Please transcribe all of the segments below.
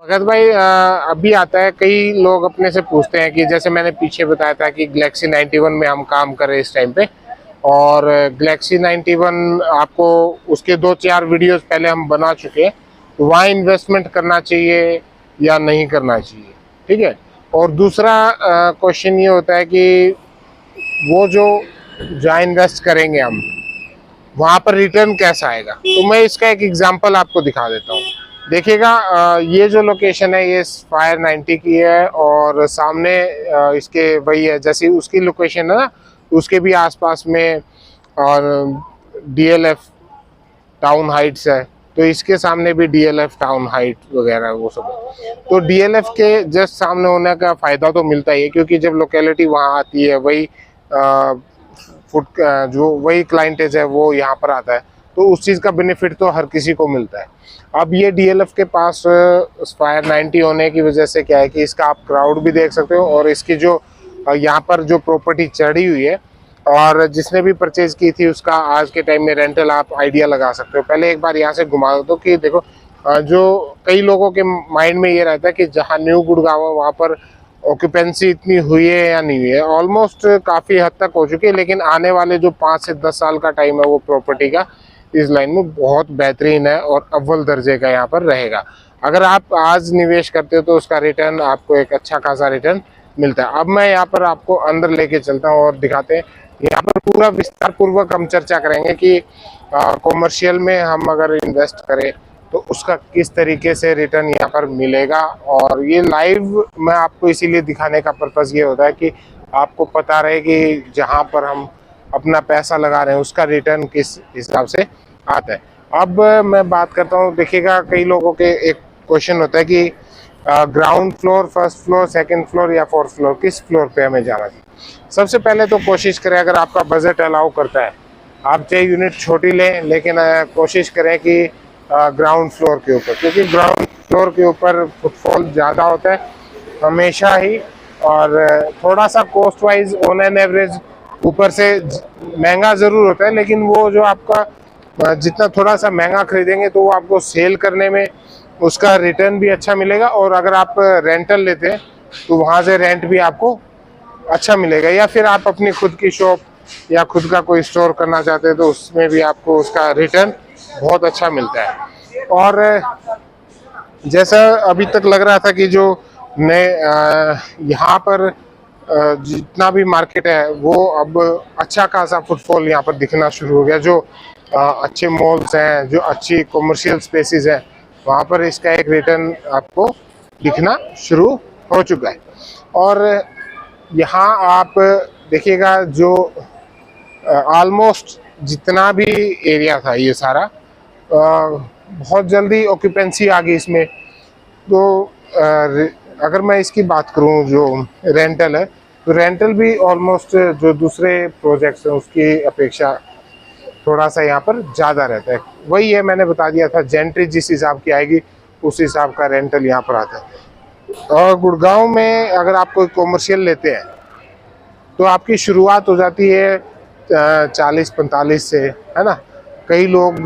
भगत भाई, अभी आता है कई लोग अपने से पूछते हैं कि जैसे मैंने पीछे बताया था कि गैलेक्सी 91 में हम काम कर रहे हैं इस टाइम पे। और गैलेक्सी 91 आपको उसके 2-4 वीडियोस पहले हम बना चुके हैं, तो वहाँ इन्वेस्टमेंट करना चाहिए या नहीं करना चाहिए। ठीक है। और दूसरा क्वेश्चन ये होता है कि वो जो जहाँ इन्वेस्ट करेंगे हम, वहाँ पर रिटर्न कैसा आएगा। तो मैं इसका एक एग्जांपल आपको दिखा देता हूँ। देखिएगा, ये जो लोकेशन है ये फायर 90 की है और सामने इसके वही है जैसी उसकी लोकेशन है ना, उसके भी आसपास में और डीएलएफ टाउन हाइट्स है, तो इसके सामने भी डीएलएफ टाउन हाइट वगैरह वो सब है। तो डीएलएफ के जस्ट सामने होने का फ़ायदा तो मिलता ही है, क्योंकि जब लोकेलिटी वहाँ आती है वही जो वही क्लाइंटेज है वो यहाँ पर आता है, तो उस चीज़ का बेनिफिट तो हर किसी को मिलता है। अब ये डीएलएफ के पास फायर 90 होने की वजह से क्या है कि इसका आप क्राउड भी देख सकते हो, और इसकी जो यहाँ पर जो प्रॉपर्टी चढ़ी हुई है और जिसने भी परचेज की थी उसका आज के टाइम में रेंटल आप आइडिया लगा सकते हो। पहले एक बार यहाँ से घुमा दो कि देखो, जो कई लोगों के माइंड में ये रहता है कि जहाँ न्यू गुड़गांव है वहाँ पर ऑक्यूपेंसी इतनी हुई है या नहीं हुई है। ऑलमोस्ट काफ़ी हद तक हो चुकी है, लेकिन आने वाले जो 5 से 10 साल का टाइम है वो प्रॉपर्टी का इस लाइन में बहुत बेहतरीन है और अव्वल दर्जे का यहाँ पर रहेगा। अगर आप आज निवेश करते हो तो उसका रिटर्न आपको एक अच्छा खासा रिटर्न मिलता है। अब मैं यहाँ पर आपको अंदर लेके चलता हूँ और दिखाते हैं। यहाँ पर पूरा विस्तार पूर्वक हम चर्चा करेंगे कि कॉमर्शियल में हम अगर इन्वेस्ट करें तो उसका किस तरीके से रिटर्न यहाँ पर मिलेगा। और ये लाइव मैं आपको इसीलिए दिखाने का पर्पज़ ये होता है कि आपको पता रहे कि जहाँ पर हम अपना पैसा लगा रहे हैं उसका रिटर्न किस हिसाब से आता है। अब मैं बात करता हूँ, देखिएगा कई लोगों के एक क्वेश्चन होता है कि ground floor, first floor, second floor या फोर्थ फ्लोर, किस फ्लोर पे हमें जाना चाहिए। सबसे पहले तो कोशिश करें, अगर आपका बजट अलाउ करता है, आप चाहे यूनिट छोटी लें, लेकिन कोशिश करें कि ग्राउंड फ्लोर के ऊपर, क्योंकि ग्राउंड फ्लोर के ऊपर फुटफॉल ज़्यादा होता है हमेशा ही, और थोड़ा सा cost wise on an average ऊपर से महंगा ज़रूर होता है, लेकिन वो जो आपका जितना थोड़ा सा महंगा खरीदेंगे तो वो आपको सेल करने में उसका रिटर्न भी अच्छा मिलेगा। और अगर आप रेंटल लेते हैं तो वहाँ से रेंट भी आपको अच्छा मिलेगा, या फिर आप अपनी खुद की शॉप या खुद का कोई स्टोर करना चाहते हैं तो उसमें भी आपको उसका रिटर्न बहुत अच्छा मिलता है। और जैसा अभी तक लग रहा था कि जो नए यहाँ पर जितना भी मार्केट है वो अब अच्छा खासा फुटफॉल यहाँ पर दिखना शुरू हो गया। जो अच्छे मॉल्स हैं, जो अच्छी कॉमर्शियल स्पेसेस हैं, वहाँ पर इसका एक रिटर्न आपको दिखना शुरू हो चुका है। और यहाँ आप देखिएगा जो ऑलमोस्ट जितना भी एरिया था ये सारा बहुत जल्दी ऑक्यूपेंसी आ गई इसमें। तो अगर मैं इसकी बात करूँ जो रेंटल है, तो रेंटल भी ऑलमोस्ट जो दूसरे प्रोजेक्ट्स हैं उसकी अपेक्षा थोड़ा सा यहाँ पर ज़्यादा रहता है। वही है, मैंने बता दिया था, जेंट्री जिस हिसाब की आएगी उस हिसाब का रेंटल यहाँ पर आता है। और गुड़गांव में अगर आप कोई कॉमर्शियल लेते हैं तो आपकी शुरुआत हो जाती है 40-45 से, है ना। कई लोग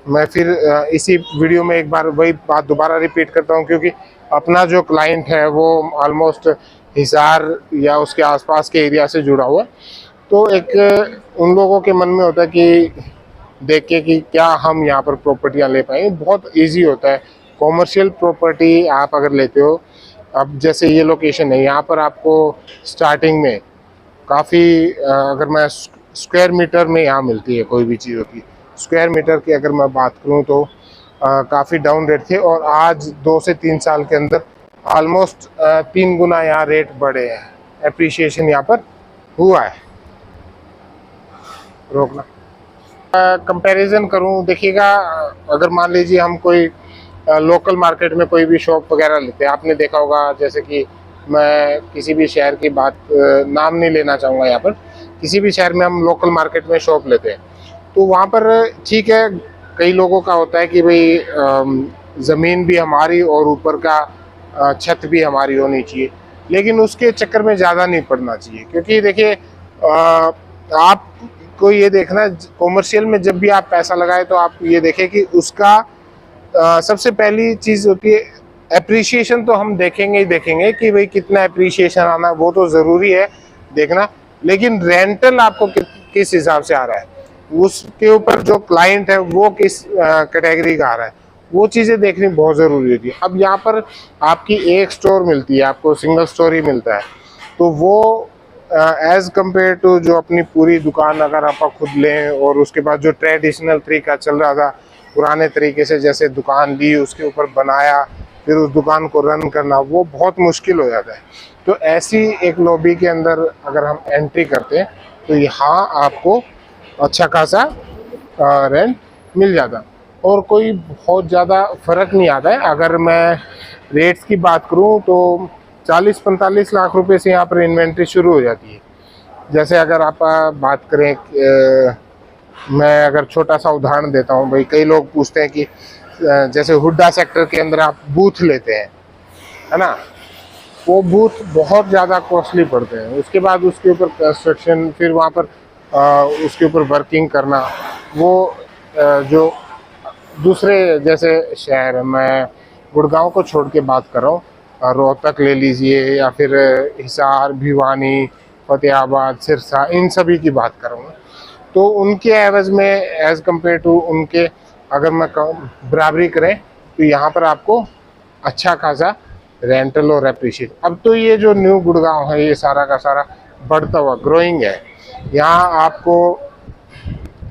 मैं फिर इसी वीडियो में एक बार वही बात दोबारा रिपीट करता हूँ, क्योंकि अपना जो क्लाइंट है वो ऑलमोस्ट हिसार या उसके आसपास के एरिया से जुड़ा हुआ है, तो एक उन लोगों के मन में होता है कि देख के कि क्या हम यहाँ पर प्रॉपर्टियाँ ले पाएंगे। बहुत इजी होता है। कॉमर्शियल प्रॉपर्टी आप अगर लेते हो, अब जैसे ये लोकेशन है, यहाँ पर आपको स्टार्टिंग में काफ़ी अगर मैं स्क्वायर मीटर में यहाँ मिलती है कोई भी चीज़ की, स्क्वायर मीटर की अगर मैं बात करूँ तो काफ़ी डाउन रेट थे, और आज 2 से 3 साल के अंदर ऑलमोस्ट 3 गुना यहाँ रेट बढ़े हैं। एप्रिसिएशन यहाँ पर हुआ है। रोकना कंपैरिजन करूँ, देखिएगा अगर मान लीजिए हम कोई लोकल मार्केट में कोई भी शॉप वगैरह लेते हैं, आपने देखा होगा, जैसे कि मैं किसी भी शहर की बात नाम नहीं लेना चाहूँगा यहाँ पर, किसी भी शहर में हम लोकल मार्केट में शॉप लेते हैं तो वहाँ पर ठीक है, कई लोगों का होता है कि भाई ज़मीन भी हमारी और ऊपर का छत भी हमारी होनी चाहिए, लेकिन उसके चक्कर में ज़्यादा नहीं पड़ना चाहिए। क्योंकि देखिए आपको ये देखना, कॉमर्शियल में जब भी आप पैसा लगाए तो आप ये देखें कि उसका सबसे पहली चीज़ होती है एप्रिसिएशन तो हम देखेंगे ही देखेंगे कि भाई कितना एप्रिसिएशन आना, वो तो ज़रूरी है देखना, लेकिन रेंटल आपको किस हिसाब से आ रहा है, उसके ऊपर जो क्लाइंट है वो किस कैटेगरी का आ रहा है, वो चीज़ें देखनी बहुत ज़रूरी होती है। अब यहाँ पर आपकी एक स्टोर मिलती है, आपको सिंगल स्टोर ही मिलता है, तो वो एज कंपेयर टू जो अपनी पूरी दुकान अगर आप खुद लें, और उसके बाद जो ट्रेडिशनल तरीका चल रहा था पुराने तरीके से, जैसे दुकान ली उसके ऊपर बनाया फिर उस दुकान को रन करना, वो बहुत मुश्किल हो जाता है। तो ऐसी एक लॉबी के अंदर अगर हम एंट्री करते हैं तो यहाँ आपको अच्छा खासा रेंट मिल जाता, और कोई बहुत ज़्यादा फ़र्क नहीं आता है। अगर मैं रेट्स की बात करूँ तो 40-45 लाख रुपए से यहाँ पर इन्वेंट्री शुरू हो जाती है। जैसे अगर आप बात करें, मैं अगर छोटा सा उदाहरण देता हूँ भाई, कई लोग पूछते हैं कि जैसे हुड्डा सेक्टर के अंदर आप बूथ लेते हैं, है ना, वो बूथ बहुत ज़्यादा कॉस्टली पड़ते हैं, उसके बाद उसके ऊपर कंस्ट्रक्शन, फिर वहाँ पर उसके ऊपर वर्किंग करना, वो जो दूसरे जैसे शहर है, मैं गुड़गांव को छोड़ के बात कर रहा हूँ, रोहतक ले लीजिए या फिर हिसार, भिवानी, फतेहाबाद, सिरसा, इन सभी की बात कर रहा हूँ, तो उनके एवज में एज़ कम्पेयर टू उनके अगर मैं बराबरी करें तो यहाँ पर आपको अच्छा खासा रेंटल और एप्रिशिएट। अब तो ये जो न्यू गुड़गांव है ये सारा का सारा बढ़ता हुआ ग्रोइंग है, यहाँ आपको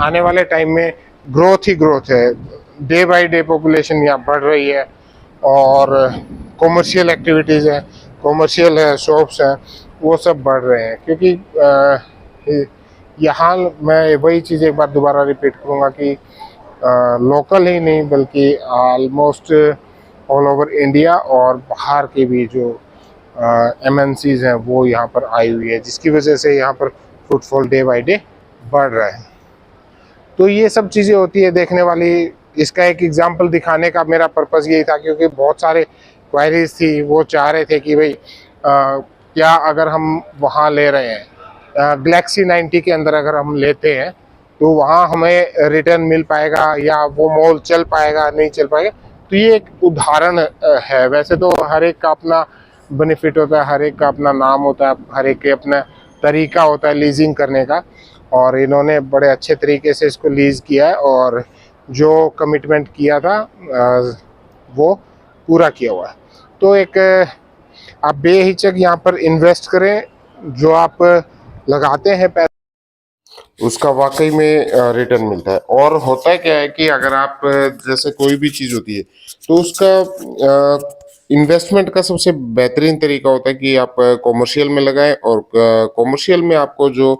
आने वाले टाइम में ग्रोथ ही ग्रोथ है, डे बाय डे पॉपुलेशन यहाँ बढ़ रही है, और कॉमर्शियल एक्टिविटीज़ हैं, कॉमर्शियल है, शॉप्स हैं, वो सब बढ़ रहे हैं, क्योंकि यहाँ मैं वही चीज़ एक बार दोबारा रिपीट करूँगा कि लोकल ही नहीं बल्कि ऑलमोस्ट ऑल ओवर इंडिया और बाहर के भी जो MNCs हैं वो यहाँ पर आई हुई है, जिसकी वजह से यहाँ पर फुटफॉल डे बाय डे बढ़ रहा है। तो ये सब चीज़ें होती है देखने वाली। इसका एक एग्जांपल दिखाने का मेरा पर्पज़ यही था, क्योंकि बहुत सारे क्वायरीज थी, वो चाह रहे थे कि भाई क्या अगर हम वहाँ ले रहे हैं गैलेक्सी 90 के अंदर अगर हम लेते हैं तो वहाँ हमें रिटर्न मिल पाएगा या वो मॉल चल पाएगा नहीं चल पाएगा। तो ये एक उदाहरण है, वैसे तो हर एक का अपना बेनिफिट होता है, हर एक का अपना नाम होता है, हर एक के अपना तरीका होता है लीजिंग करने का, और इन्होंने बड़े अच्छे तरीके से इसको लीज किया है और जो कमिटमेंट किया था वो पूरा किया हुआ है। तो एक आप बेहिचक यहाँ पर इन्वेस्ट करें, जो आप लगाते हैं पैसे उसका वाकई में रिटर्न मिलता है। और होता है क्या है कि अगर आप जैसे कोई भी चीज़ होती है तो उसका इन्वेस्टमेंट का सबसे बेहतरीन तरीका होता है कि आप कॉमर्शियल में लगाएं, और कॉमर्शियल में आपको जो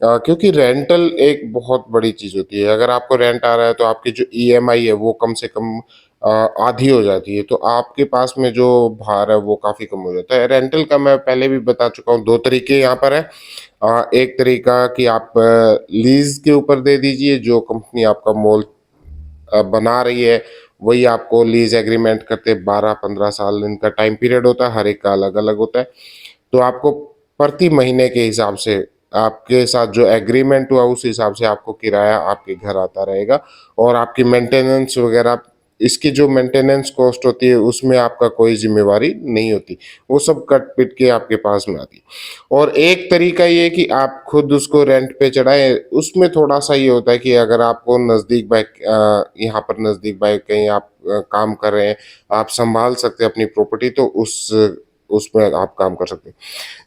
क्योंकि रेंटल एक बहुत बड़ी चीज़ होती है, अगर आपको रेंट आ रहा है तो आपकी जो EMI है वो कम से कम आधी हो जाती है, तो आपके पास में जो भार है वो काफ़ी कम हो जाता है। रेंटल का मैं पहले भी बता चुका हूँ, दो तरीके यहाँ पर है। एक तरीका कि आप लीज के ऊपर दे दीजिए, जो कंपनी आपका मॉल बना रही है वही आपको लीज एग्रीमेंट करते 12-15 साल इनका टाइम पीरियड होता है, हर एक का अलग अलग होता है। तो आपको प्रति महीने के हिसाब से आपके साथ जो एग्रीमेंट हुआ उस हिसाब से आपको किराया आपके घर आता रहेगा, और आपकी मेंटेनेंस वगैरह, इसकी जो मेंटेनेंस कॉस्ट होती है उसमें आपका कोई जिम्मेवारी नहीं होती, वो सब कट पिट के आपके पास में आती है। और एक तरीका ये कि आप खुद उसको रेंट पे चढ़ाएं, उसमें थोड़ा सा ये होता है कि अगर आपको नज़दीक बाइक यहाँ पर नज़दीक बाइक कहीं आप काम कर रहे हैं, आप संभाल सकते हैं अपनी प्रॉपर्टी, तो उसमें आप काम कर सकते हैं।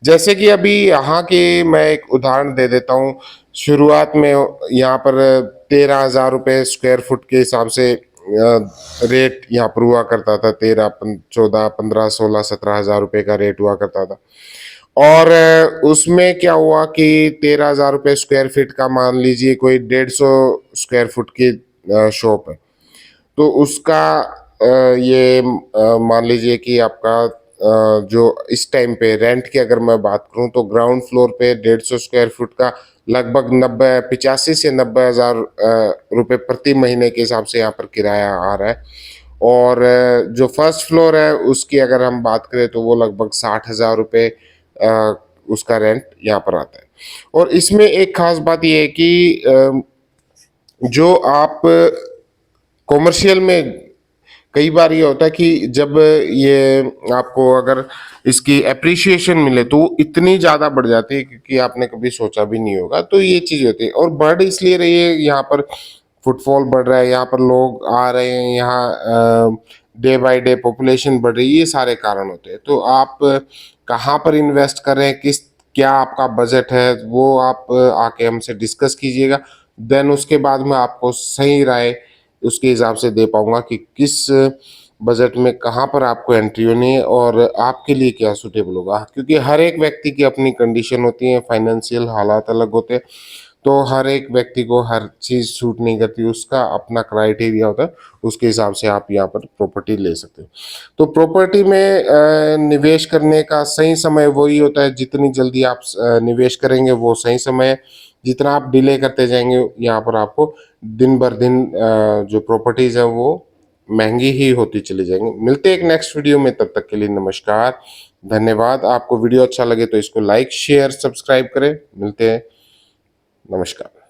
जैसे कि अभी यहाँ के मैं एक उदाहरण दे देता हूँ, शुरुआत में यहाँ पर 13,000 रुपये स्क्वायर फुट के हिसाब से रेट यहाँ पर हुआ करता था, 13, 14, 15, 16, 17 हज़ार रुपये का रेट हुआ करता था। और उसमें क्या हुआ कि 13,000 रुपये स्क्वायर फीट का मान लीजिए कोई 150 स्क्वायर फुट की शॉप है, तो उसका ये मान लीजिए कि आपका जो इस टाइम पे रेंट की अगर मैं बात करूं तो ग्राउंड फ्लोर पे 150 स्क्वायर फुट का लगभग 85 से 90 हज़ार रुपये प्रति महीने के हिसाब से यहाँ पर किराया आ रहा है। और जो फर्स्ट फ्लोर है उसकी अगर हम बात करें तो वो लगभग 60 हज़ार रुपये उसका रेंट यहाँ पर आता है। और इसमें एक खास बात ये है कि जो आप कॉमर्शियल में कई बार ये होता है कि जब ये आपको अगर इसकी एप्रिसिएशन मिले तो वो इतनी ज़्यादा बढ़ जाती है क्योंकि आपने कभी सोचा भी नहीं होगा, तो ये चीज़ होती है। और बढ़ इसलिए रही है, यहाँ पर फुटफॉल बढ़ रहा है, यहाँ पर लोग आ रहे हैं, यहाँ डे बाय डे पॉपुलेशन बढ़ रही है, ये सारे कारण होते हैं। तो आप कहाँ पर इन्वेस्ट कर रहे हैं, किस क्या आपका बजट है, वो आप आके हमसे डिस्कस कीजिएगा। देन उसके बाद मैं आपको सही राय उसके हिसाब से दे पाऊंगा कि किस बजट में कहाँ पर आपको एंट्री होनी है और आपके लिए क्या सूटेबल होगा, क्योंकि हर एक व्यक्ति की अपनी कंडीशन होती है, फाइनेंशियल हालात अलग होते हैं, तो हर एक व्यक्ति को हर चीज़ सूट नहीं करती, उसका अपना क्राइटेरिया होता है, उसके हिसाब से आप यहाँ पर प्रॉपर्टी ले सकते हो। तो प्रॉपर्टी में निवेश करने का सही समय वही होता है, जितनी जल्दी आप निवेश करेंगे वो सही समय है। जितना आप डिले करते जाएंगे, यहाँ पर आपको दिन भर दिन जो प्रॉपर्टीज़ है वो महंगी ही होती चली जाएंगी। मिलते हैं एक नेक्स्ट वीडियो में, तब तक के लिए नमस्कार, धन्यवाद। आपको वीडियो अच्छा लगे तो इसको लाइक शेयर सब्सक्राइब करें। मिलते हैं, नमस्कार।